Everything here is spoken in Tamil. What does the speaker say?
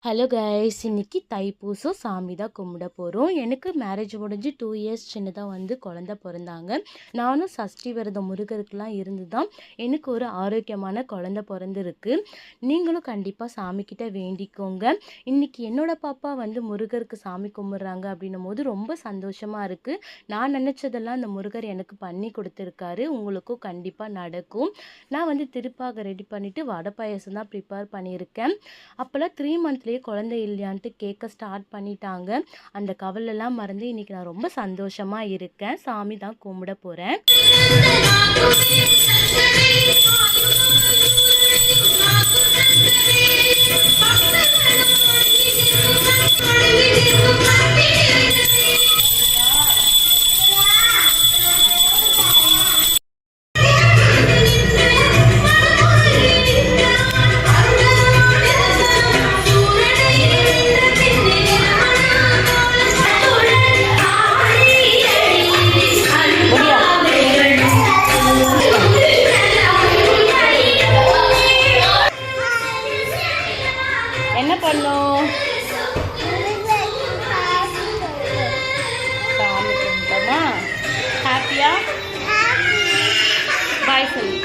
ஹலோ கைஸ், இன்னைக்கு தைப்பூசம் சாமி தான் கும்பிட போகிறோம். எனக்கு மேரேஜ் முடிஞ்சு 2 இயர்ஸ் சின்னதாக குழந்த பிறந்தாங்க. நானும் சஷ்டி விரதம் முருகருக்கெலாம் இருந்து தான் எனக்கு ஒரு ஆரோக்கியமான குழந்த பிறந்திருக்கு. நீங்களும் கண்டிப்பாக சாமிக்கிட்ட வேண்டிக்கோங்க. இன்றைக்கி என்னோட பாப்பா முருகருக்கு சாமி கும்பிட்றாங்க அப்படின்னும் போது ரொம்ப சந்தோஷமாக இருக்குது. நான் நினச்சதெல்லாம் அந்த முருகர் எனக்கு பண்ணி கொடுத்துருக்காரு. உங்களுக்கும் கண்டிப்பாக நடக்கும். நான் திருப்பாக ரெடி பண்ணிவிட்டு வடை பாயசம் தான் ப்ரிப்பேர் பண்ணியிருக்கேன். அப்போல்லாம் 3 மந்த்லேயே குழந்தை இல்லையான்ட்டு கேட்க ஸ்டார்ட் பண்ணிட்டாங்க. அந்த கவலைலாம் மறந்து இன்னைக்கு நான் ரொம்ப சந்தோஷமா இருக்கேன். சாமி தான் கும்பிட போறேன். என்ன பண்ணோம்? சாமி கும்பிட்டோமா? ஹாப்பியா? பாய் சொல்லு.